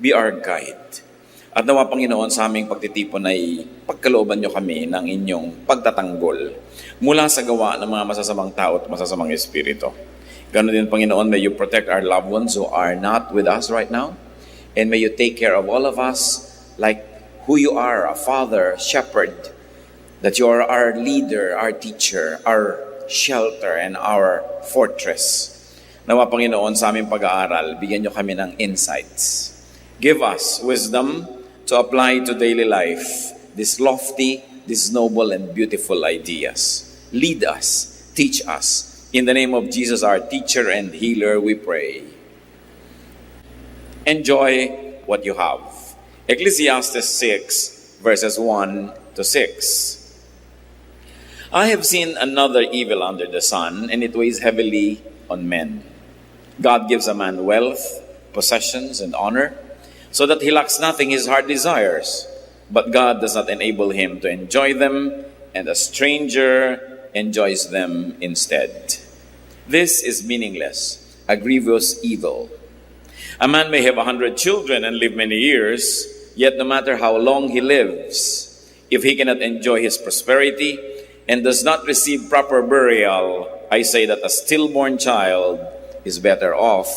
be our guide. At nawa, Panginoon, sa aming pagtitipon ay pagkalooban niyo kami ng inyong pagtatanggol mula sa gawa ng mga masasamang tao at masasamang espiritu. Ganon din, Panginoon, may you protect our loved ones who are not with us right now. And may you take care of all of us like who you are, a father, shepherd, that you are our leader, our teacher, our shelter, and our fortress. Nawa, Panginoon, sa aming pag-aaral, bigyan niyo kami ng insights. Give us wisdom to apply to daily life these lofty, these noble, and beautiful ideas. Lead us, teach us. In the name of Jesus, our teacher and healer, we pray. Enjoy what you have. Ecclesiastes 6, verses 1 to 6. I have seen another evil under the sun, and it weighs heavily on men. God gives a man wealth, possessions, and honor, so that he lacks nothing his heart desires. But God does not enable him to enjoy them, and a stranger enjoys them instead. This is meaningless, a grievous evil. A man may have 100 children and live many years, yet no matter how long he lives, if he cannot enjoy his prosperity and does not receive proper burial, I say that a stillborn child is better off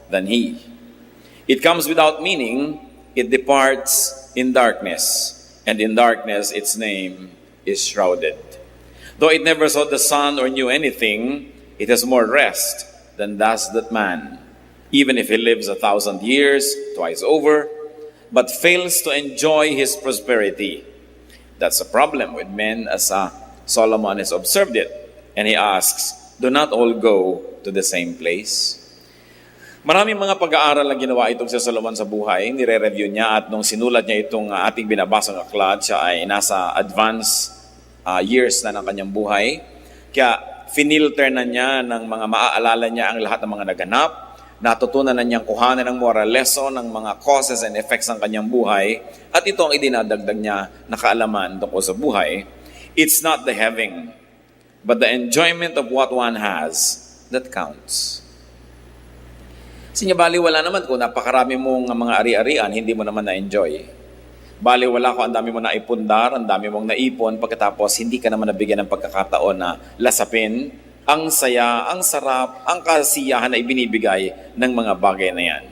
than he. It comes without meaning, it departs in darkness, and in darkness its name is shrouded. Though it never saw the sun or knew anything, it has more rest than does that man, even if he lives 1,000 years, twice over, but fails to enjoy his prosperity. That's a problem with men, as Solomon has observed it. And he asks, do not all go to the same place? Maraming mga pag-aaral na ginawa itong si Solomon sa buhay, nire-review niya, at nung sinulat niya itong ating binabasang aklat, siya ay nasa advanced years na ng kanyang buhay. Kaya finilter na niya ng mga maaalala niya ang lahat ng mga naganap, natutunan na niyang kuhanan ng moral lesson ng mga causes and effects ng kanyang buhay, at ito ang idinadagdag niya na kaalaman tungkol sa buhay. It's not the having, but the enjoyment of what one has that counts. Baliwala naman kung napakarami mong mga ari-arian, hindi mo naman na-enjoy. Baliwala kung ang dami mo naipundar, ang dami mong naipon, pagkatapos hindi ka naman nabigyan ng pagkakataon na lasapin ang saya, ang sarap, ang kasiyahan na ibinibigay ng mga bagay na yan.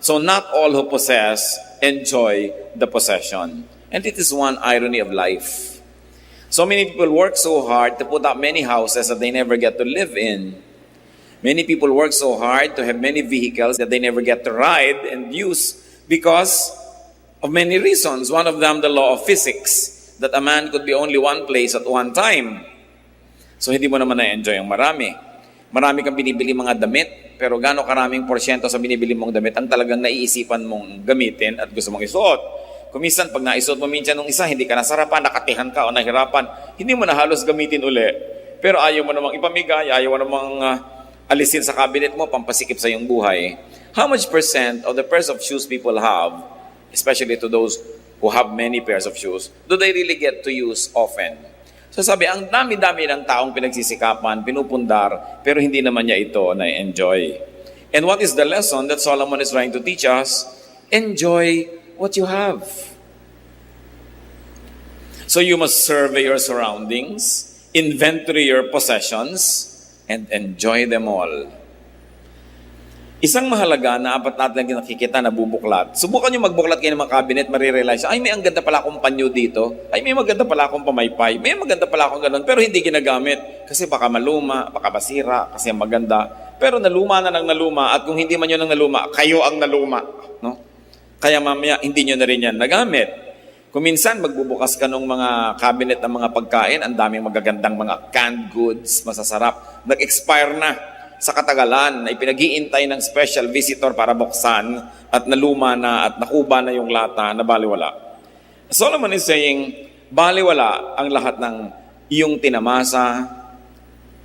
So not all who possess enjoy the possession. And it is one irony of life. So many people work so hard to put up many houses that they never get to live in. Many people work so hard to have many vehicles that they never get to ride and use because of many reasons. One of them, the law of physics, that a man could be only one place at one time. So hindi mo naman na-enjoy ang marami. Marami kang binibili mga damit, pero gaano karaming porsyento sa binibili mong damit ang talagang naiisipan mong gamitin at gusto mong isuot. Kung minsan, pag naisuot mo minsan nung isa, hindi ka nasarapan, nakatihan ka o nahirapan, hindi mo na halos gamitin uli. Pero ayaw mo namang ipamigay, ayaw mo namang alisin sa cabinet mo, pampasikip sa iyong buhay. How much percent of the pairs of shoes people have, especially to those who have many pairs of shoes, do they really get to use often? So sabi, ang dami-dami ng taong pinagsisikapan, pinupundar, pero hindi naman niya ito na-enjoy. And what is the lesson that Solomon is trying to teach us? Enjoy what you have. So you must survey your surroundings, inventory your possessions, and enjoy them all. Isang mahalaga na apat natin nakikita na bubuklat. Subukan nyo magbuklat kayo ng mga cabinet, marirealize, ay may ang ganda pala akong panyo dito, ay may maganda pala akong pamaypay, may maganda pala akong ganun, pero hindi ginagamit. Kasi baka maluma, baka basira, kasi maganda. Pero naluma na ng naluma, at kung hindi man yun ang naluma, kayo ang naluma. No? Kaya mamaya, hindi nyo na rin yan nagamit. Kung minsan magbubukas ka ng mga cabinet ng mga pagkain, ang daming magagandang mga canned goods, masasarap, nag-expire na sa katagalan, ay pinag-iintay ng special visitor para buksan at naluma na at nakuba na yung lata na baliwala. Solomon is saying, baliwala ang lahat ng iyong tinamasa,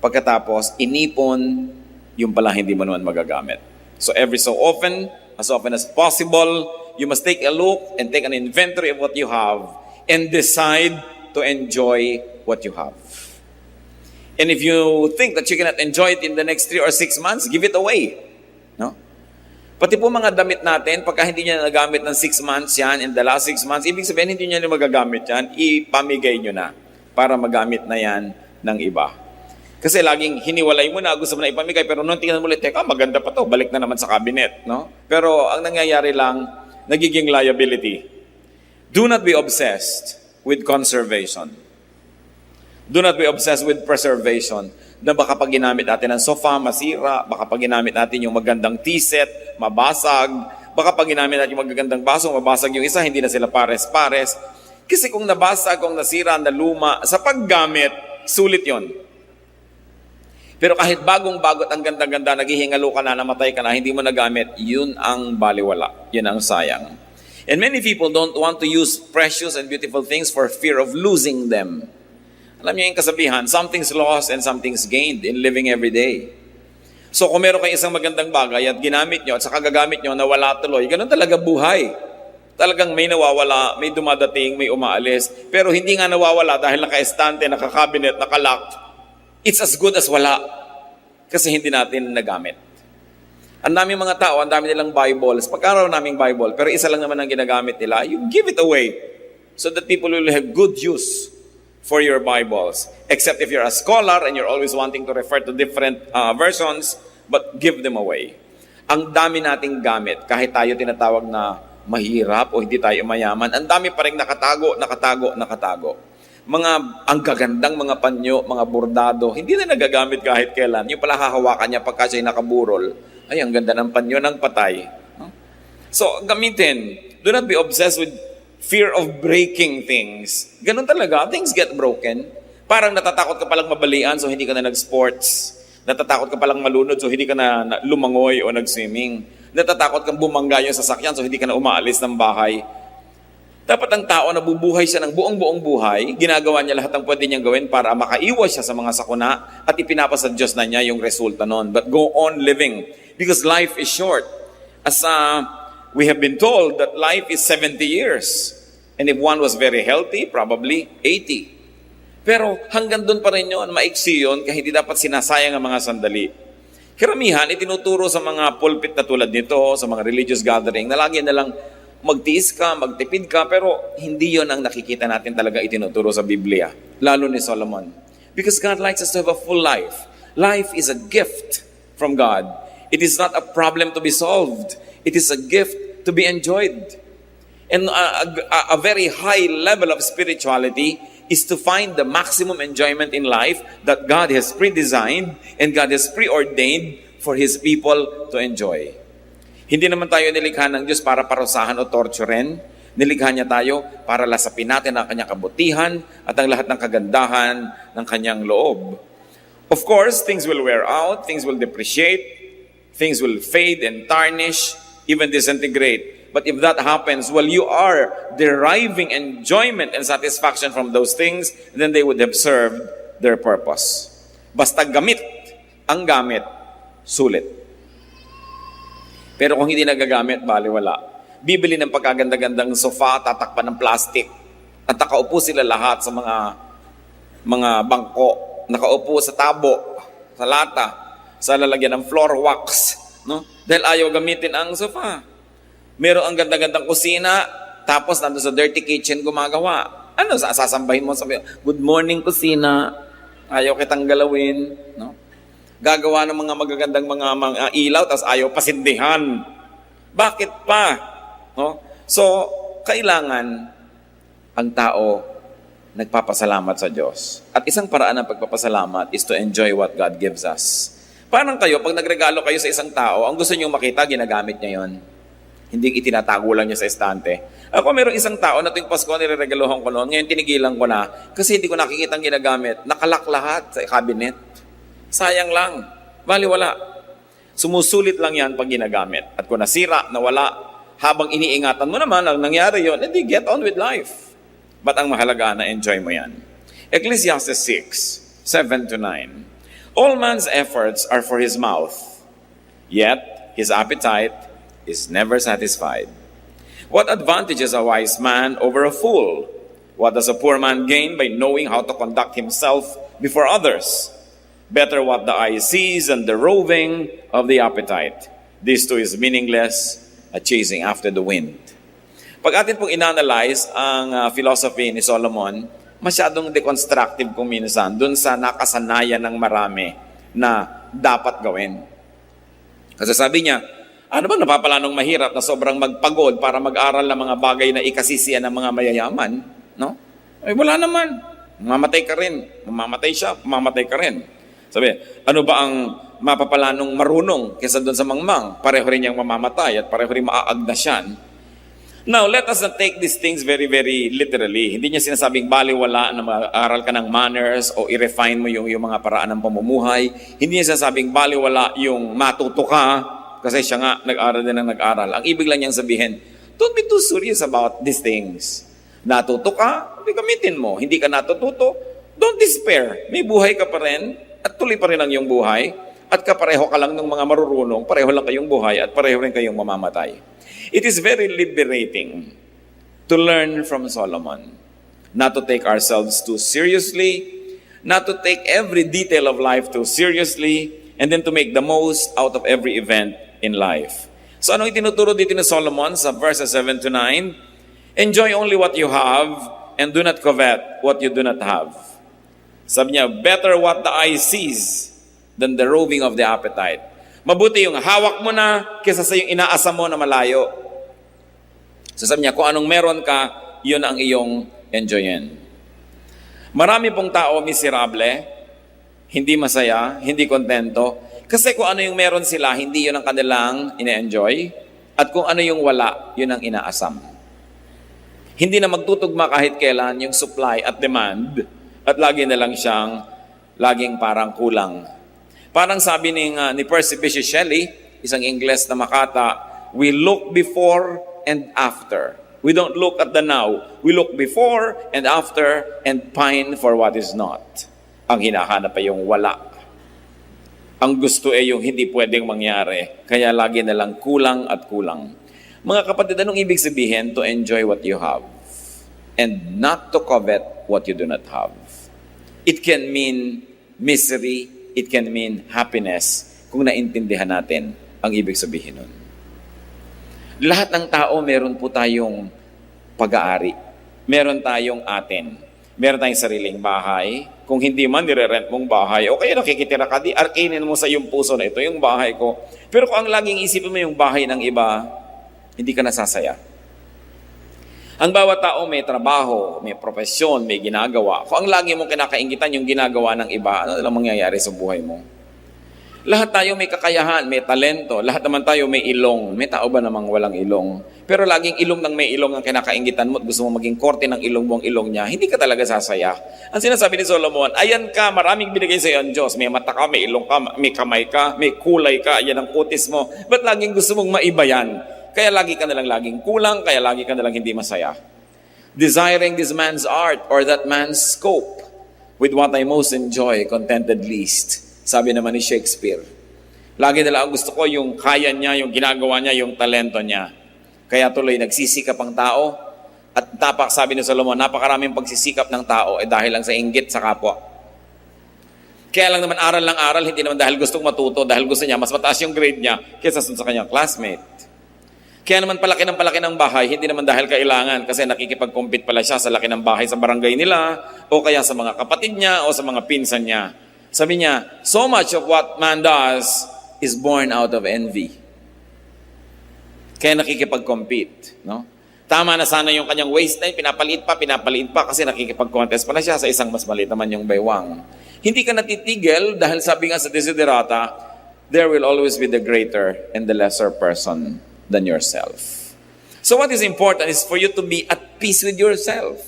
pagkatapos inipon, yung pala hindi mo naman magagamit. So every so often as possible, you must take a look and take an inventory of what you have and decide to enjoy what you have. And if you think that you cannot enjoy it in the next 3 or 6 months, give it away. No? Pati po mga damit natin, pagka hindi niya nagamit ng 6 months yan, in the last 6 months, ibig sabihin hindi niya na magagamit yan, ipamigay nyo na para magamit na yan ng iba. Kasi laging hiniwalay mo na, gusto mo na ipamigay, pero nung tingnan mo ulit, teka, maganda pa to, balik na naman sa cabinet. No? Pero ang nangyayari lang, nagiging liability. Do not be obsessed with conservation. Do not be obsessed with preservation. Na baka pag ginamit natin ang sofa, masira. Baka pag ginamit natin yung magandang tea set, mabasag. Baka pag ginamit natin yung magagandang baso, mabasag yung isa, hindi na sila pares-pares. Kasi kung nabasag, kung nasira, naluma, sa paggamit, sulit yon. Pero kahit bagong-bagot ang ganda-ganda, naghihingalo ka na, namatay ka na, hindi mo nagamit, yun ang baliwala. Yun ang sayang. And many people don't want to use precious and beautiful things for fear of losing them. Alam niyo yung kasabihan, something's lost and something's gained in living every day. So kung meron kayong isang magandang bagay at ginamit nyo at saka gagamit nyo na wala tuloy, ganun talaga buhay. Talagang may nawawala, may dumadating, may umaalis. Pero hindi nga nawawala dahil naka-estante, naka-cabinet, naka-lock. It's as good as wala. Kasi hindi natin nagamit. Ang daming mga tao, ang dami nilang Bibles. Pagkaraw naming Bible, pero isa lang naman ang ginagamit nila, you give it away so that people will have good use for your Bibles. Except if you're a scholar and you're always wanting to refer to different versions, but give them away. Ang dami nating gamit, kahit tayo tinatawag na mahirap o hindi tayo mayaman, ang dami pa rin nakatago. Ang gagandang mga panyo, mga bordado, hindi na nagagamit kahit kailan. Yung pala hahawakan niya pagka siya'y nakaburol, ay, ang ganda ng panyo ng patay. So, gamitin. Do not be obsessed with fear of breaking things. Ganun talaga, things get broken. Parang natatakot ka palang mabalian, so hindi ka na nag-sports. Natatakot ka palang malunod, so hindi ka na lumangoy o nag-swimming. Natatakot kang bumangga yung sasakyan, so hindi ka na umaalis ng bahay. Dapat ang tao na bubuhay siya ng buong buhay, ginagawa niya lahat ng pwede niyang gawin para makaiwas siya sa mga sakuna at ipinapasa Diyos na niya yung resulta nun. But go on living, because life is short. As we have been told that life is 70 years. And if one was very healthy, probably 80. Pero hanggang doon pa rin yun, maiksi yun, kaya hindi dapat sinasayang ang mga sandali. Karamihan, itinuturo sa mga pulpit na tulad nito, sa mga religious gathering, na lagi na lang magtiis ka, magtipid ka, pero hindi yun ang nakikita natin talaga itinuturo sa Biblia, lalo ni Solomon. Because God likes us to have a full life. Life is a gift from God. It is not a problem to be solved. It is a gift to be enjoyed. And a very high level of spirituality is to find the maximum enjoyment in life that God has pre-designed and God has preordained for His people to enjoy. Hindi naman tayo nilikha ng Diyos para parusahan o torturen. Nilikha niya tayo para lasapin natin ang kanyang kabutihan at ang lahat ng kagandahan ng kanyang loob. Of course, things will wear out, things will depreciate, things will fade and tarnish, even disintegrate. But if that happens, while you are deriving enjoyment and satisfaction from those things, then they would have served their purpose. Basta gamit, ang gamit, sulit. Pero kung hindi nagagamit, baliwala. Bibili ng pagkaganda-gandang sofa, tatakpan ng plastic, at nakaupo sila lahat sa mga bangko, nakaupo sa tabo, sa lata, sa lalagyan ng floor wax, no? Dahil ayaw gamitin ang sofa. Meron ang ganda-gandang kusina, tapos nandun sa dirty kitchen gumagawa. Ano, sasambahin mo, sabi, good morning kusina, ayaw kitang galawin, no? Gagawa ng mga magagandang mga ilaw, tapos ayaw pasindihan. Bakit pa? No? So, kailangan ang tao nagpapasalamat sa Diyos. At isang paraan ng pagpapasalamat is to enjoy what God gives us. Parang kayo, pag nagregalo kayo sa isang tao, ang gusto nyo makita, ginagamit niya yon. Hindi itinatago lang niya sa estante. Ako meron isang tao na tuwing Pasko nireregaluhan ko noon, ngayon tinigilan ko na kasi hindi ko nakikita ang ginagamit. Nakalak lahat sa cabinet. Sayang lang. Baliwala. Sumusulit lang yan pag ginagamit. At kung nasira, nawala, habang iniingatan mo naman ang nangyari yon, edi get on with life. But ang mahalaga na enjoy mo yan. Ecclesiastes 6:7-9. All man's efforts are for his mouth, yet his appetite is never satisfied. What advantage is a wise man over a fool? What does a poor man gain by knowing how to conduct himself before others? Better what the eye sees than the roving of the appetite. This too is meaningless, a chasing after the wind. Pag atin pong inanalyze ang philosophy ni Solomon, masyadong deconstructive kung minsan dun sa nakasanayan ng marami na dapat gawin. Kasi sabi niya, ano bang napapala nung mahirap na sobrang magpagod para mag-aral ng mga bagay na ikasisiyan ng mga mayayaman? No? Ay wala naman. Mamamatay ka rin. Mamamatay siya, mamamatay ka rin. Sabi, ano ba ang mapapala nung marunong kaysa doon sa mangmang? Pareho rin niyang mamamatay at pareho rin maaagdasyan. Now, let us not take these things very, very literally. Hindi niya sinasabing baliwala na mag-aral ka ng manners o i-refine mo yung mga paraan ng pamumuhay. Hindi niya sinasabing baliwala yung matuto ka kasi siya nga nag-aral din ng nag-aral. Ang ibig lang niyang sabihin, don't be too serious about these things. Natuto ka, gamitin mo. Hindi ka natututo, don't despair. May buhay ka pa rin at tuloy pa rin ang iyong buhay at kapareho ka lang ng mga marurunong, pareho lang kayong buhay at pareho rin kayong mamamatay. It is very liberating to learn from Solomon, not to take ourselves too seriously, not to take every detail of life too seriously, and then to make the most out of every event in life. So anong itinuturo dito ni Solomon sa verses 7 to 9? Enjoy only what you have and do not covet what you do not have. Sabi niya, better what the eye sees than the roving of the appetite. Mabuti yung hawak mo na kaysa sa yung inaasam mo na malayo. So sabi niya, kung anong meron ka, yun ang iyong enjoyin. Marami pong tao miserable, hindi masaya, hindi kontento, kasi kung ano yung meron sila, hindi yun ang kanilang ine-enjoy, at kung ano yung wala, yun ang inaasam. Hindi na magtutugma kahit kailan yung supply at demand, at lagi na lang siyang laging parang kulang. Parang sabi ni Percy Bysshe Shelley, isang Ingles na makata, we look before and after. We don't look at the now. We look before and after and pine for what is not. Ang hinahanap ay yung wala. Ang gusto ay yung hindi pwedeng mangyari. Kaya lagi na lang kulang at kulang. Mga kapatid, anong ibig sabihin to enjoy what you have and not to covet what you do not have? It can mean misery. It can mean happiness kung naintindihan natin ang ibig sabihin nun. Lahat ng tao, meron po tayong pag-aari. Meron tayong atin. Meron tayong sariling bahay. Kung hindi man, nire-rent mong bahay. O kaya nakikitira ka, di arkinin mo sa iyong puso na ito, yung bahay ko. Pero kung ang laging isipin mo yung bahay ng iba, hindi ka nasasaya. Ang bawat tao may trabaho, may profesyon, may ginagawa. Kung ang lagi mong kinakaingitan yung ginagawa ng iba, ano lang mangyayari sa buhay mo? Lahat tayo may kakayahan, may talento. Lahat naman tayo may ilong. May tao ba namang walang ilong? Pero laging ilong ng may ilong ang kinakaingitan mo at gusto mo maging korte ng ilong mo ang ilong niya, hindi ka talaga sasaya. Ang sinasabi ni Solomon, ayan ka, maraming binigay sa iyo ang Diyos. May mata ka, may ilong ka, may kamay ka, may kulay ka, ayan ang kutis mo. Ba't laging gusto mong maiba yan? Kaya lagi ka nalang laging kulang, kaya lagi ka nalang hindi masaya. Desiring this man's art or that man's scope, with what I most enjoy, contented least. Sabi naman ni Shakespeare. Lagi nila ang gusto ko yung kaya niya, yung ginagawa niya, yung talento niya. Kaya tuloy nagsisikap ang tao. At sabi ni Solomon, napakaraming pagsisikap ng tao dahil lang sa inggit sa kapwa. Kaya lang naman aral ng aral, hindi naman dahil gustong matuto, dahil gusto niya mas mataas yung grade niya kaysa sa kanyang classmate. Kaya naman palaki ng bahay, hindi naman dahil kailangan kasi nakikipag-compete pala siya sa laki ng bahay sa barangay nila o kaya sa mga kapatid niya o sa mga pinsan niya. Sabi niya, so much of what man does is born out of envy. Kaya nakikipag-compete. No? Tama na sana yung kanyang waistline, pinapaliit pa kasi nakikipag-contest pala siya sa isang mas maliit naman yung baywang. Hindi ka natitigil dahil sabi nga sa Desiderata, there will always be the greater and the lesser person than yourself. So what is important is for you to be at peace with yourself.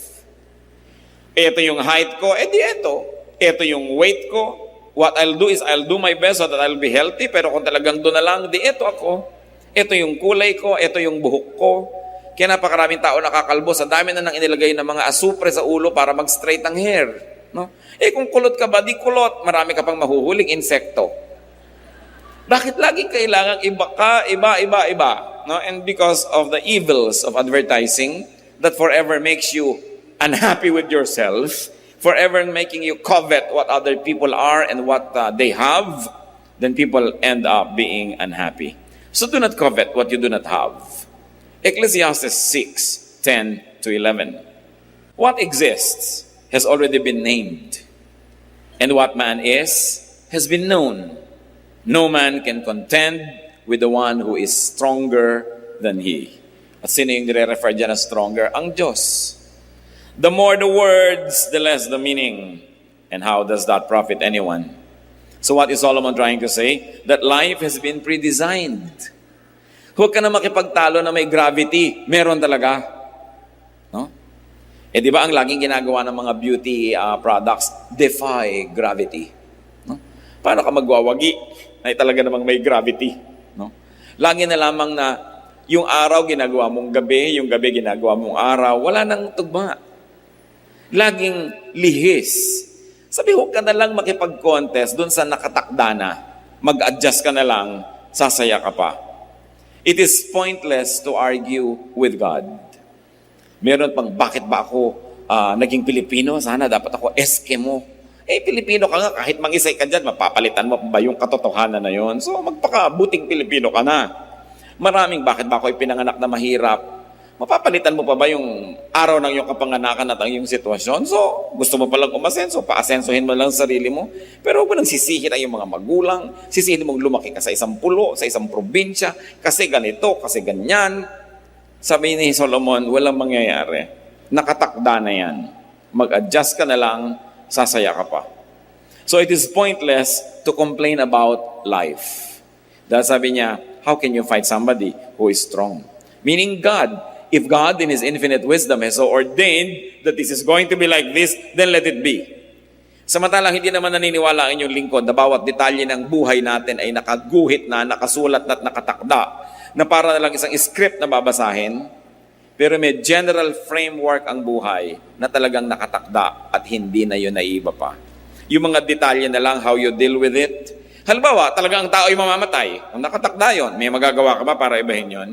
Ito yung height ko, di ito. Ito yung weight ko. What I'll do is I'll do my best so that I'll be healthy, pero kung talagang doon na lang, di ito ako. Ito yung kulay ko, ito yung buhok ko. Kaya napakaraming tao nakakalbo. Sa dami na nang inilagay ng mga asupre sa ulo para mag-straight ang hair. No? Kung kulot ka ba, di kulot. Marami ka pang mahuhuling insekto. Bakit laging kailangan iba? No? And because of the evils of advertising that forever makes you unhappy with yourself, forever making you covet what other people are and what they have, then people end up being unhappy. So do not covet what you do not have. Ecclesiastes 6:10-11. What exists has already been named, and what man is has been known. No man can contend with the one who is stronger than he. At sino yung nire-refer dyan na stronger? Ang Diyos. The more the words, the less the meaning. And how does that profit anyone? So what is Solomon trying to say? That life has been pre-designed. Huwag ka na makipagtalo na may gravity. Meron talaga. No? Eh di ba ang laging ginagawa ng mga beauty products? Defy gravity. No? Paano ka magwawagi? Ay talaga namang may gravity. No? Lagi na lamang na yung araw ginagawa mong gabi, yung gabi ginagawa mong araw, wala nang tugma. Laging lihis. Sabi, huwag ka na lang makipag-contest dun sa nakatakda na. Mag-adjust ka na lang, sasaya ka pa. It is pointless to argue with God. Meron pang, bakit ba ako naging Pilipino? Sana dapat ako Eskimo. Eh, Pilipino ka nga, kahit mangisay ka dyan, mapapalitan mo ba yung katotohanan na yon? So, magpakabuting Pilipino ka na. Maraming, bakit ba ako pinanganak na mahirap? Mapapalitan mo pa ba yung araw ng iyong kapanganakan at ang iyong sitwasyon? So, gusto mo palang umasenso, paasensohin mo lang sarili mo. Pero huwag mo nang sisihin ang iyong mga magulang, sisihin mong lumaki ka sa isang pulo, sa isang probinsya, kasi ganito, kasi ganyan. Sabi ni Solomon, walang mangyayari. Nakatakda na yan. Mag-adjust ka na lang, sasaya ka pa. So it is pointless to complain about life. Dahil sabi niya, how can you fight somebody who is strong? Meaning God, if God in His infinite wisdom has so ordained that this is going to be like this, then let it be. Samantalang hindi naman naniniwala ang inyong lingkod na bawat detalye ng buhay natin ay nakaguhit na, nakasulat at nakatakda, na para lang isang script na babasahin, pero may general framework ang buhay na talagang nakatakda at hindi na yun naiiba pa. Yung mga detalye na lang, how you deal with it. Halimbawa, talagang ang tao ay mamamatay. Kung nakatakda yun, may magagawa ka ba para ibahin yun?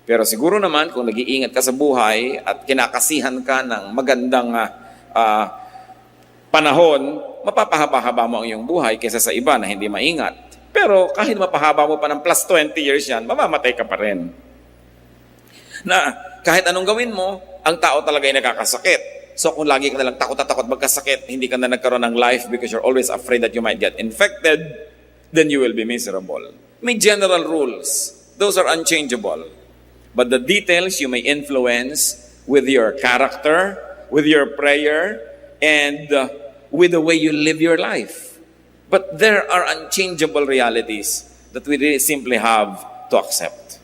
Pero siguro naman, kung nag-iingat ka sa buhay at kinakasihan ka ng magandang panahon, mapapahaba-haba mo ang iyong buhay kaysa sa iba na hindi maingat. Pero kahit mapahaba mo pa ng plus 20 years yan, mamamatay ka pa rin. Na kahit anong gawin mo, ang tao talaga ay nakakasakit. So kung lagi ka nalang takot at takot magkasakit, hindi ka na nagkaroon ng life because you're always afraid that you might get infected, then you will be miserable. May general rules. Those are unchangeable. But the details you may influence with your character, with your prayer, and with the way you live your life. But there are unchangeable realities that we really simply have to accept.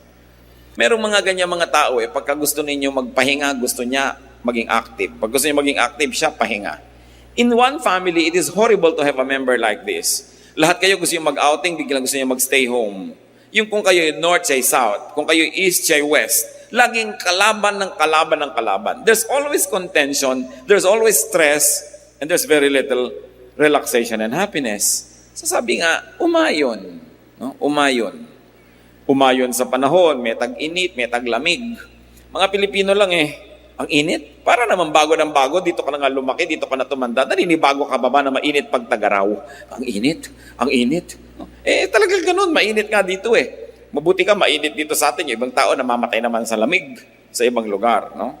Merong mga ganyan mga tao pagka gusto ninyo magpahinga, gusto niya maging active. Pag gusto niya maging active, siya pahinga. In one family, it is horrible to have a member like this. Lahat kayo gusto niyo mag-outing, biglang gusto niyo mag-stay home. Yung kung kayo north, siya south. Kung kayo east, siya west. Laging kalaban ng kalaban ng kalaban. There's always contention, there's always stress, and there's very little relaxation and happiness. So sabi nga, umayon. No? Umayon. Umayon sa panahon, may tag-init, may tag-lamig. Mga Pilipino lang ang init. Para naman bago ng bago, dito ka na nga lumaki, dito ka na tumanda, naninibago ka ba na mainit pag tagaraw? Ang init, ang init. Talagang ganun, mainit nga dito Mabuti ka, mainit dito sa atin. Yung ibang tao namamatay naman sa lamig sa ibang lugar. No?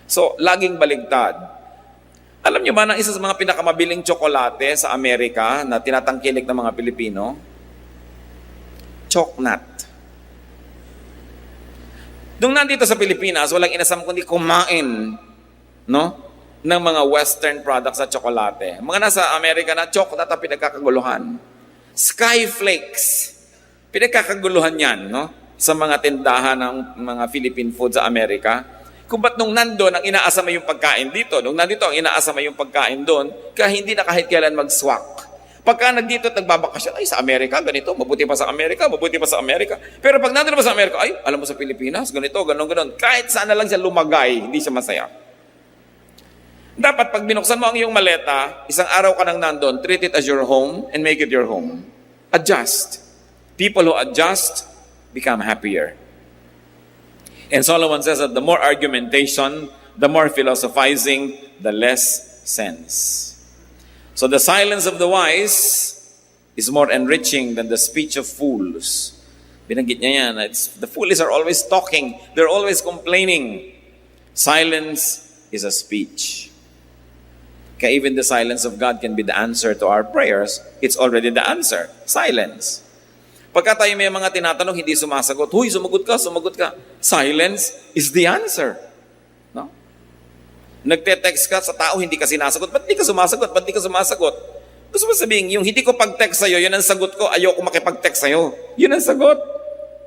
So, laging baligtad. Alam niyo ba na isa sa mga pinakamabiling tsokolate sa Amerika na tinatangkilik ng mga Pilipino? Choknat. Nung nandito sa Pilipinas, walang inasam kundi kumain ng mga Western products sa tsokolate. Mga nasa Amerika na, choknat ang pinagkakaguluhan. Skyflakes. Pinagkakaguluhan yan, sa mga tindahan ng mga Philippine food sa Amerika. Kung ba't nung nandun, ang inaasama yung pagkain dito, nung nandito, ang inaasama yung pagkain doon, kaya hindi na kahit kailan mag-swak. Pagka nagdito at nagbabakasyon, ay sa Amerika, ganito, mabuti pa sa Amerika, mabuti pa sa Amerika. Pero pag nandun pa sa Amerika, ay, alam mo sa Pilipinas, ganito, ganon. Kahit saan na lang siya lumagay, hindi siya masaya. Dapat pag binuksan mo ang iyong maleta, isang araw ka nang nandun, treat it as your home and make it your home. Adjust. People who adjust become happier. And Solomon says that the more argumentation, the more philosophizing, the less sense. So the silence of the wise is more enriching than the speech of fools. Binanggit niya yan. The foolish are always talking. They're always complaining. Silence is a speech. Kaya even the silence of God can be the answer to our prayers. It's already the answer. Silence. Pagka tayo may mga tinatanong, hindi sumasagot. Huy, sumagot ka. Silence is the answer. No? Nagte-text ka sa tao, hindi ka sinasagot. Ba't di ka sumasagot? Gusto mo sabihin, yung hindi ko pag-text sa'yo, yun ang sagot ko, ayoko makipag-text sa'yo. Yun ang sagot.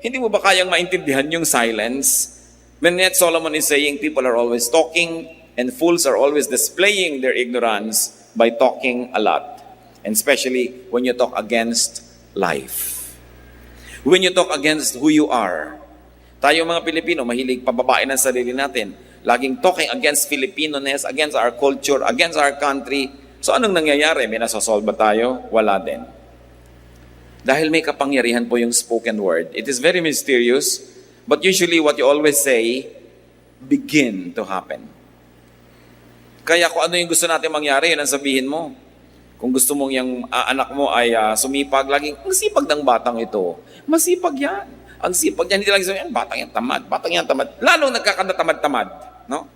Hindi mo ba kayang maintindihan yung silence? When yet Solomon is saying, people are always talking, and fools are always displaying their ignorance by talking a lot. And especially when you talk against life. When you talk against who you are. Tayo mga Pilipino, mahilig pababain ang sarili natin. Laging talking against Filipino-ness, against our culture, against our country. So anong nangyayari? May nasasolve ba tayo? Wala din. Dahil may kapangyarihan po yung spoken word. It is very mysterious, but usually what you always say, begin to happen. Kaya kung ano yung gusto natin mangyari, yun ang sabihin mo. Kung gusto mong yung anak mo ay sumipag, laging, ang sipag ng batang ito. Masipag yan. Ang sipag yan. Hindi lang sabihin, batang yan tamad. Lalong nagkakanatamad-tamad. No?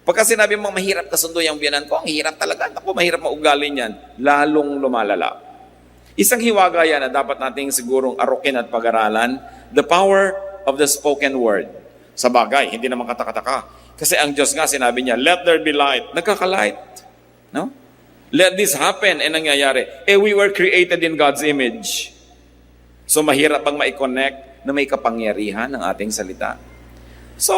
Pagka sinabi mo, mahirap kasundo yung biyanan ko, ang hirap talaga. Ako, mahirap maugali niyan. Lalong lumalala. Isang hiwaga yan na dapat nating sigurong arukin at pag-aralan, the power of the spoken word. Sa bagay, hindi naman katakataka. Kasi ang Diyos nga, sinabi niya, let there be light. Nagkakalight. No? Let this happen. And nangyayari. We were created in God's image. So mahirap bang ma-connect na may kapangyarihan ng ating salita? So,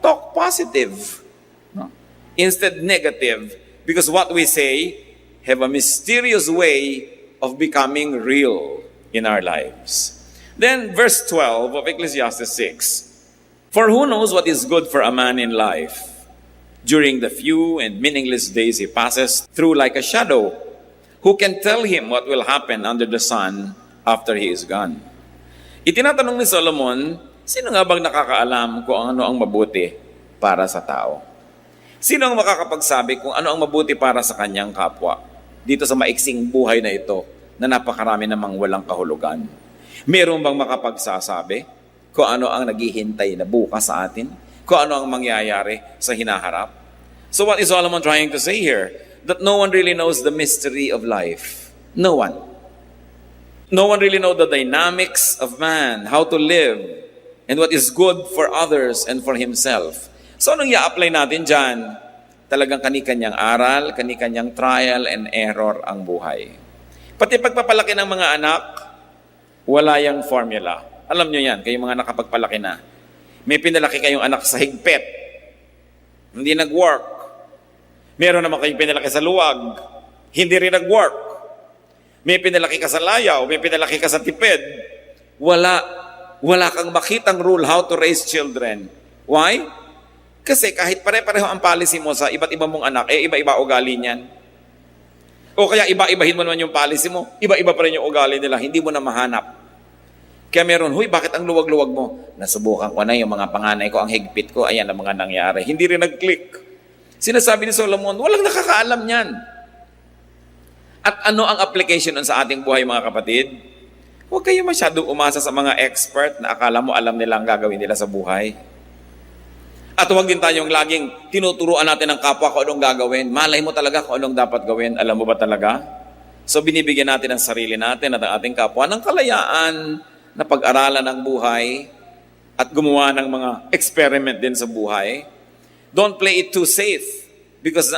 talk positive. No? Instead negative. Because what we say have a mysterious way of becoming real in our lives. Then, verse 12 of Ecclesiastes 6. For who knows what is good for a man in life? During the few and meaningless days he passes through like a shadow, who can tell him what will happen under the sun after he is gone? Itinatanong ni Solomon, sino nga bang nakakaalam kung ano ang mabuti para sa tao? Sino ang makakapagsabi kung ano ang mabuti para sa kanyang kapwa? Dito sa maiksing buhay na ito, na napakarami namang walang kahulugan. Meron bang makapagsasabi kung ano ang naghihintay na bukas sa atin? Kung ano ang mangyayari sa hinaharap? So what is Solomon trying to say here? That no one really knows the mystery of life. No one. No one really knows the dynamics of man, how to live, and what is good for others and for himself. So anong i-apply natin dyan? Talagang kani-kanyang aral, kani-kanyang trial and error ang buhay. Pati pagpapalaki ng mga anak, wala yung formula. Alam nyo yan, kayong mga nakapagpalaki na. May pinalaki kayong anak sa higpit. Hindi nag-work. Meron naman kayong pinalaki sa luwag. Hindi rin nag-work. May pinalaki ka sa layaw, may pinalaki ka sa tipid. Wala kang makitang rule how to raise children. Why? Kasi kahit pare-pareho ang policy mo sa iba't iba mong anak, iba-iba ugali niyan. O kaya iba-ibahin mo naman yung policy mo, iba-iba pa rin yung ugali nila, hindi mo na mahanap. Kaya meron, huy, bakit ang luwag-luwag mo? Nasubukan ko na yung mga panganay ko, ang higpit ko, ayan ang mga nangyari. Hindi rin nag-click. Sinasabi ni Solomon, walang nakakaalam niyan. At ano ang application sa ating buhay, mga kapatid? Huwag kayo masyadong umasa sa mga expert na akala mo alam nila ang gagawin nila sa buhay. At huwag din tayong laging tinuturuan natin ng kapwa kung anong gagawin. Malay mo talaga kung anong dapat gawin. Alam mo ba talaga? So binibigyan natin ang sarili natin at ang ating kapwa ng kalayaan na pag-aralan ng buhay at gumawa ng mga experiment din sa buhay. Don't play it too safe. Because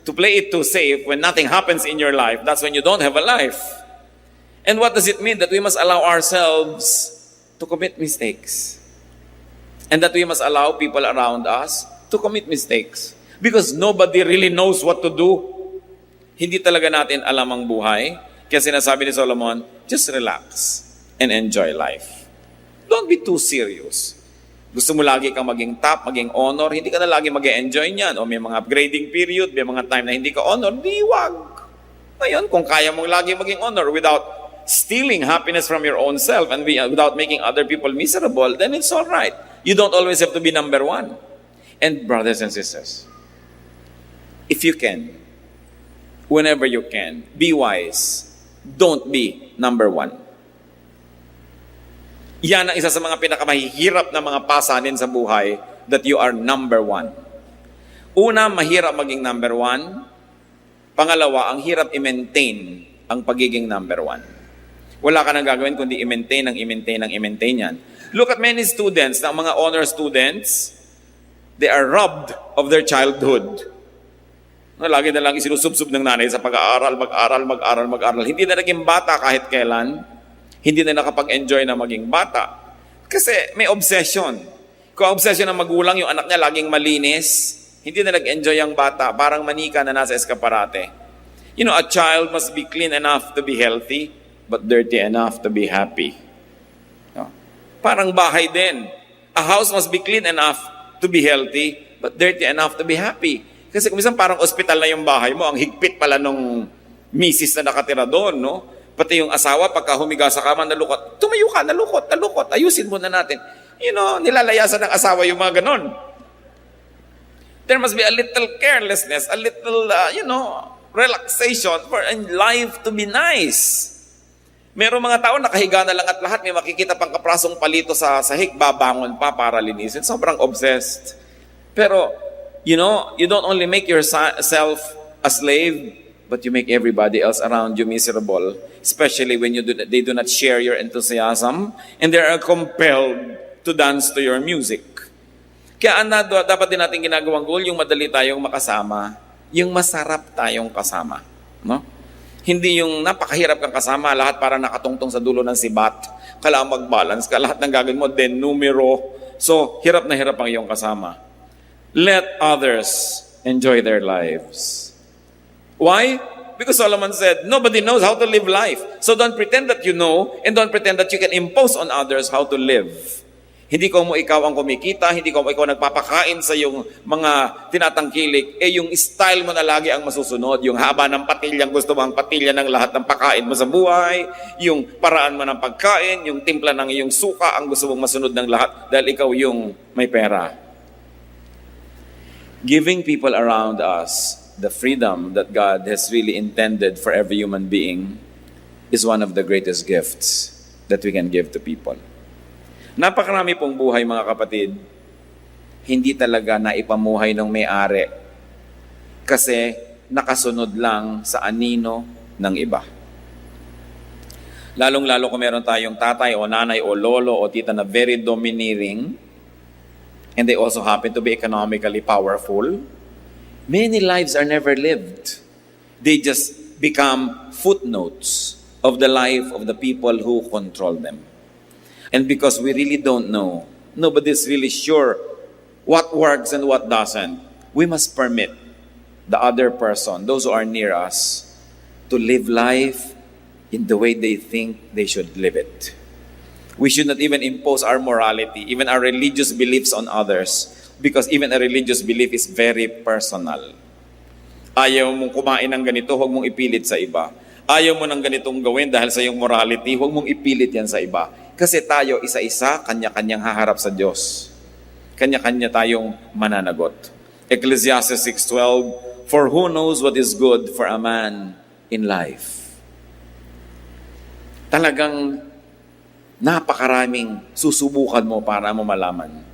to play it too safe, when nothing happens in your life, that's when you don't have a life. And what does it mean? That we must allow ourselves to commit mistakes. And that we must allow people around us to commit mistakes. Because nobody really knows what to do. Hindi talaga natin alam ang buhay. Kaya sinasabi ni Solomon, just relax and enjoy life. Don't be too serious. Gusto mo lagi kang maging top, maging honor, hindi ka na lagi mag-enjoy niyan. O may mga upgrading period, may mga time na hindi ka honor, di wag. Ngayon, kung kaya mong lagi maging honor without stealing happiness from your own self and without making other people miserable, then it's all right. You don't always have to be number one. And brothers and sisters, if you can, whenever you can, be wise. Don't be number one. Yan ang isa sa mga pinakamahihirap na mga pasanin sa buhay, that you are number one. Una, mahirap maging number one. Pangalawa, ang hirap i-maintain ang pagiging number one. Wala ka nang gagawin kundi i-maintain yan. Look at many students, ng mga honor students, they are robbed of their childhood. No, lagi na lang isinusubsob ng nanay sa pag-aaral, mag-aral. Hindi na naging bata kahit kailan. Hindi na nakapag-enjoy na maging bata. Kasi may obsession. Kung obsession ng magulang, yung anak niya laging malinis, hindi na nag-enjoy ang bata, parang manika na nasa eskaparate. You know, a child must be clean enough to be healthy, but dirty enough to be happy. No? Parang bahay din. A house must be clean enough to be healthy, but dirty enough to be happy. Kasi kung minsan parang ospital na yung bahay mo, ang higpit pala nung misis na nakatira doon, no? Pati yung asawa, pagka humiga sa kama, nalukot. Tumayo ka, nalukot. Ayusin muna natin. You know, nilalayasan ng asawa yung mga ganon. There must be a little carelessness, a little, relaxation for life to be nice. Merong mga tao nakahiga na lang at lahat, may makikita pang kaprasong palito sa sahig, babangon pa para linisin. Sobrang obsessed. Pero, you don't only make yourself a slave, but you make everybody else around you miserable, especially when they do not share your enthusiasm and they are compelled to dance to your music. Kaya dapat din natin ginagawang goal, yung madali tayong makasama, yung masarap tayong kasama. No? Hindi yung napakahirap kang kasama, lahat para nakatungtong sa dulo ng sibat, kailangan mag-balance ka, lahat ng gagawin mo, den numero. So, hirap na hirap ang iyong kasama. Let others enjoy their lives. Why? Because Solomon said, nobody knows how to live life. So don't pretend that you know, and don't pretend that you can impose on others how to live. Hindi ko mo ikaw ang kumikita, hindi ko mo ikaw nagpapakain sa yung mga tinatangkilik, yung style mo na lagi ang masusunod, yung haba ng patilyang gusto mo ang patilya ng lahat ng pakain mo sa buhay, yung paraan mo ng pagkain, yung timpla ng iyong suka ang gusto mong masunod ng lahat dahil ikaw yung may pera. Giving people around us the freedom that God has really intended for every human being is one of the greatest gifts that we can give to people. Napakarami pong buhay, mga kapatid, hindi talaga naipamuhay ng may-ari kasi nakasunod lang sa anino ng iba. Lalong-lalo kung meron tayong tatay o nanay o lolo o tita na very domineering and they also happen to be economically powerful, many lives are never lived. They just become footnotes of the life of the people who control them. And because we really don't know, nobody's really sure what works and what doesn't, we must permit the other person, those who are near us, to live life in the way they think they should live it. We should not even impose our morality, even our religious beliefs on others, because even a religious belief is very personal. Ayaw mong kumain ng ganito, huwag mong ipilit sa iba. Ayaw mo ng ganitong gawin dahil sa iyong morality, huwag mong ipilit yan sa iba. Kasi tayo isa-isa, kanya-kanyang haharap sa Diyos. Kanya-kanya tayong mananagot. Ecclesiastes 6:12, for who knows what is good for a man in life? Talagang napakaraming susubukan mo para mo malaman.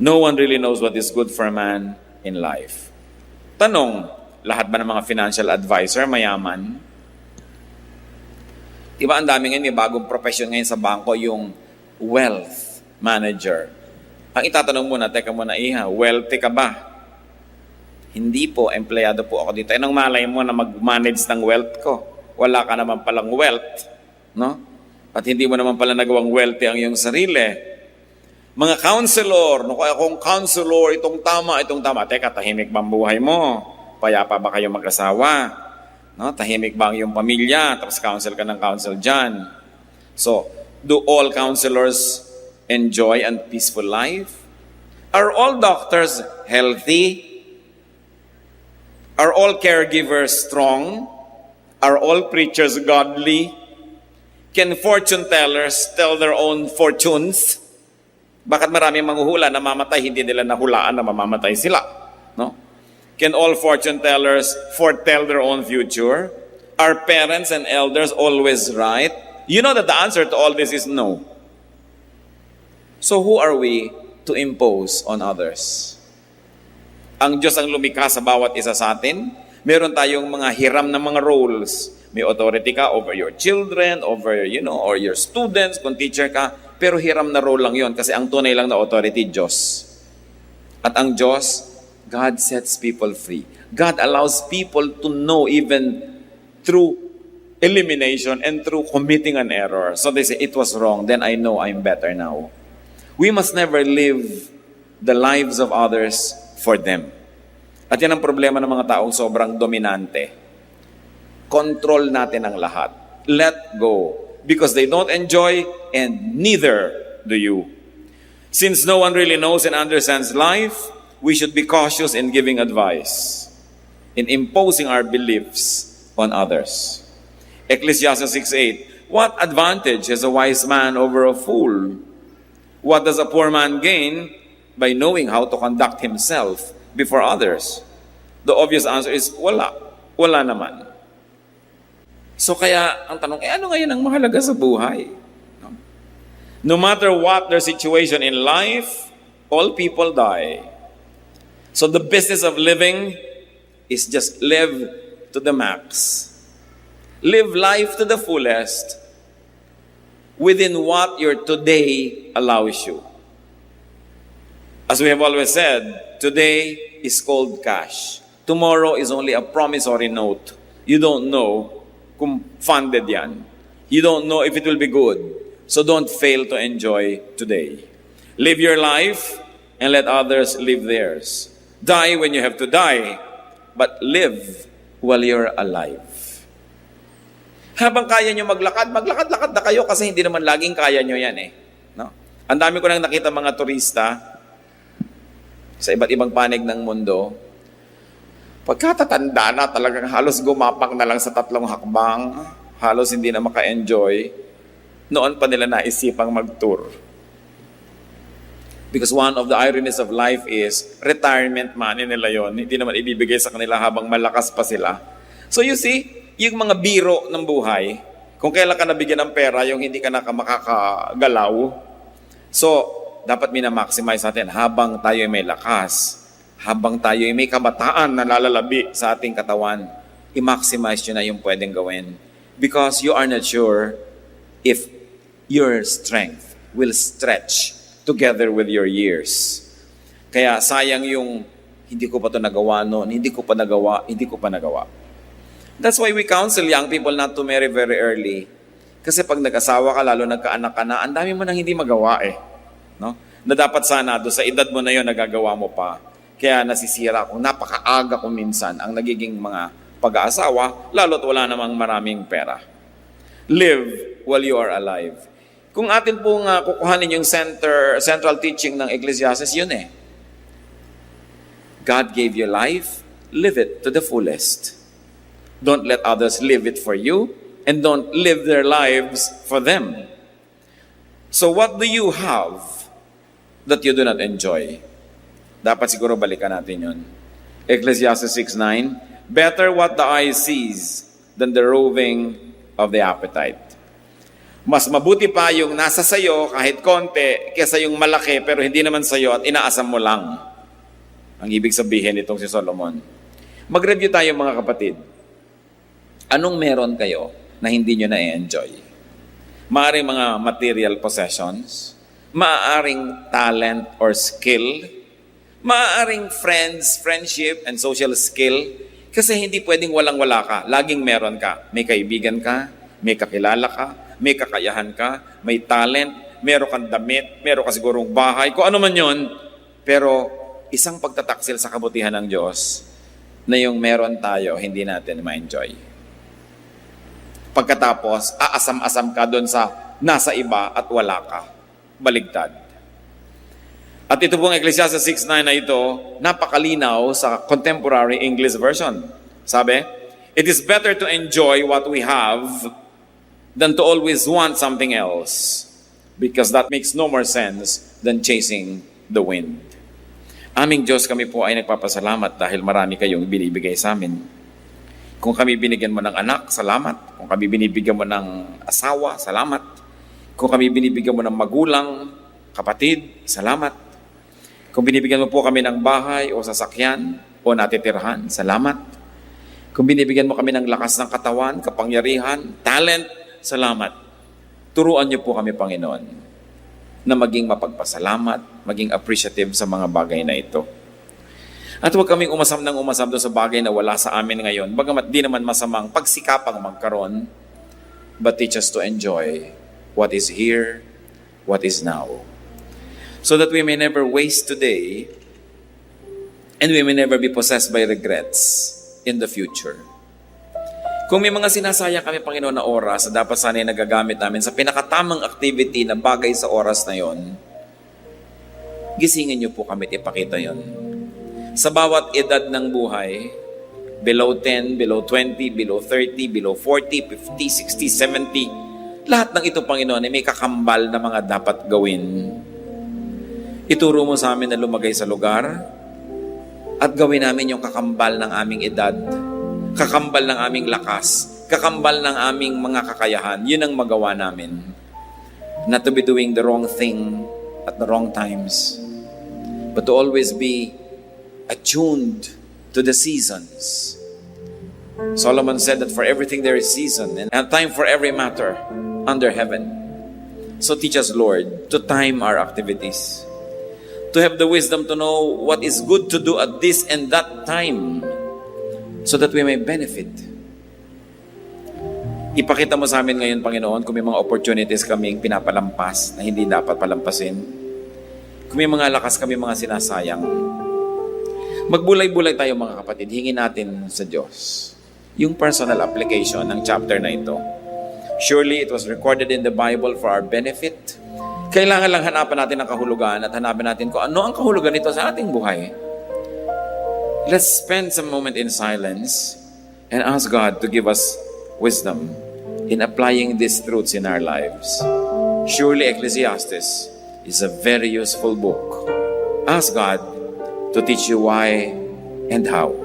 No one really knows what is good for a man in life. Tanong, lahat ba ng mga financial advisor mayaman? Diba ang dami ngayon, may bagong profession ngayon sa bangko, yung wealth manager. Ang itatanong muna, teka muna, iha, wealthy ka ba? Hindi po, empleyado po ako dito. Anong malay mo na mag-manage ng wealth ko? Wala ka naman palang wealth, no? At hindi mo naman pala nagawang wealthy ang iyong sarili. Mga counselor, no, kaya kung counselor, itong tama. Teka, tahimik ba ang buhay mo? Payapa ba kayo mag-asawa? No, tahimik ba ang iyong pamilya? Tapos counsel ka ng counsel dyan. So, do all counselors enjoy a peaceful life? Are all doctors healthy? Are all caregivers strong? Are all preachers godly? Can fortune tellers tell their own fortunes? Bakit maraming manghuhula na mamatay, hindi nila nahulaan na mamamatay sila? No? Can all fortune tellers foretell their own future? Are parents and elders always right? You know that the answer to all this is no. So who are we to impose on others? Ang Diyos ang lumikha sa bawat isa sa atin. Meron tayong mga hiram na mga roles. May authority ka over your children, over, or your students, kung teacher ka. Pero hiram na role lang yon kasi ang tunay lang na authority, Diyos. At ang Diyos, God sets people free. God allows people to know even through elimination and through committing an error. So they say, it was wrong, then I know I'm better now. We must never live the lives of others for them. At yan ang problema ng mga taong sobrang dominante. Control natin ang lahat. Let go. Because they don't enjoy and neither do you. Since no one really knows and understands life, we should be cautious in giving advice, in imposing our beliefs on others. Ecclesiastes 6:8, what advantage has a wise man over a fool? What does a poor man gain by knowing how to conduct himself before others? The obvious answer is, wala. Wala naman. So kaya, ang tanong, ano ngayon ang mahalaga sa buhay? No matter what their situation in life, all people die. So the business of living is just live to the max. Live life to the fullest within what your today allows you. As we have always said, today is called cash. Tomorrow is only a promissory note. You don't know kung funded yan. You don't know if it will be good. So don't fail to enjoy today. Live your life and let others live theirs. Die when you have to die, but live while you're alive. Habang kaya nyo maglakad-lakad na kayo kasi hindi naman laging kaya nyo yan eh. No? Ang dami ko nang nakita mga turista sa iba't ibang panig ng mundo. Pagkatatanda na, talagang halos gumapak na lang sa 3 hakbang, halos hindi na maka-enjoy, noon pa nila naisipang mag-tour. Because one of the ironies of life is, retirement money nila yon, hindi naman ibibigay sa kanila habang malakas pa sila. So you see, yung mga biro ng buhay, kung kailan ka nabigyan ng pera, yung hindi ka na makakagalaw, so dapat minamaximize natin habang tayo may lakas. Habang tayo may kabataan na lalalabi sa ating katawan, i-maximize nyo na yung pwedeng gawin. Because you are not sure if your strength will stretch together with your years. Kaya sayang yung, hindi ko pa ito nagawa noon, hindi ko pa nagawa. That's why we counsel young people not to marry very early. Kasi pag nag-asawa ka, lalo nagkaanak ka na, ang dami mo nang hindi magawa eh. No? Na dapat sana, do sa edad mo na yun, nagagawa mo pa. Kaya nasisira kung napakaaga kung minsan ang nagiging mga pag-aasawa, lalo't wala namang maraming pera. Live while you are alive. Kung atin pong kukuhanin yung central teaching ng Ecclesiastes, yun eh. God gave you life, live it to the fullest. Don't let others live it for you, and don't live their lives for them. So what do you have that you do not enjoy? Dapat siguro balikan natin yun. Ecclesiastes 6:9, better what the eye sees than the roving of the appetite. Mas mabuti pa yung nasa sayo kahit konti kesa yung malaki pero hindi naman sayo at inaasam mo lang. Ang ibig sabihin itong si Solomon. Mag-review tayo mga kapatid. Anong meron kayo na hindi nyo na-enjoy? Maaring mga material possessions, maaring talent or skill, maaring friendship and social skill, kasi hindi pwedeng walang-wala ka. Laging meron ka. May kaibigan ka, may kakilala ka, may kakayahan ka, may talent, meron kang damit, meron ka sigurong bahay, kung ano man yon. Pero isang pagtataksil sa kabutihan ng Diyos na yung meron tayo, hindi natin ma-enjoy. Pagkatapos, aasam-asam ka doon sa nasa iba at wala ka. Baligtad. At ito pong Ecclesiastes 6:9 na ito, napakalinaw sa contemporary English version. Sabi, it is better to enjoy what we have than to always want something else, because that makes no more sense than chasing the wind. Aming Diyos, kami po ay nagpapasalamat dahil marami kayong binibigay sa amin. Kung kami binigyan mo ng anak, salamat. Kung kami binibigyan mo ng asawa, salamat. Kung kami binibigyan mo ng magulang, Kapatid, salamat. Kung binibigyan mo po kami ng bahay o sasakyan o natitirhan, salamat. Kung binibigyan mo kami ng lakas ng katawan, kapangyarihan, talent, salamat. Turuan niyo po kami, Panginoon, na maging mapagpasalamat, maging appreciative sa mga bagay na ito. At huwag kaming umasam doon sa bagay na wala sa amin ngayon, bagamat di naman masamang pagsikapang magkaroon, but teach us to enjoy what is here, what is now. So that we may never waste today and we may never be possessed by regrets in the future. Kung may mga sinasayang kami, Panginoon, na oras na dapat sana'y nagagamit namin sa pinakatamang activity na bagay sa oras na yon, gisingin niyo po kami at ipakita yon. Sa bawat edad ng buhay, below 10, below 20, below 30, below 40, 50, 60, 70, lahat ng ito, Panginoon, ay may kakambal na mga dapat gawin. Ituro mo sa amin na lumagay sa lugar at gawin namin yung kakambal ng aming edad, kakambal ng aming lakas, kakambal ng aming mga kakayahan. Yun ang magawa namin. Not to be doing the wrong thing at the wrong times, but to always be attuned to the seasons. Solomon said that for everything there is season and a time for every matter under heaven. So teach us, Lord, to time our activities, to have the wisdom to know what is good to do at this and that time so that we may benefit. Ipakita mo sa amin ngayon, Panginoon, kung may mga opportunities kaming pinapalampas na hindi dapat palampasin. Kung may mga lakas kami mga sinasayang. Magbulay-bulay tayo, mga kapatid. Hingin natin sa Diyos yung personal application ng chapter na ito. Surely it was recorded in the Bible for our benefit. Kailangan lang hanapan natin ang kahulugan at hanapin natin kung ano ang kahulugan nito sa ating buhay. Let's spend some moment in silence and ask God to give us wisdom in applying these truths in our lives. Surely Ecclesiastes is a very useful book. Ask God to teach you why and how.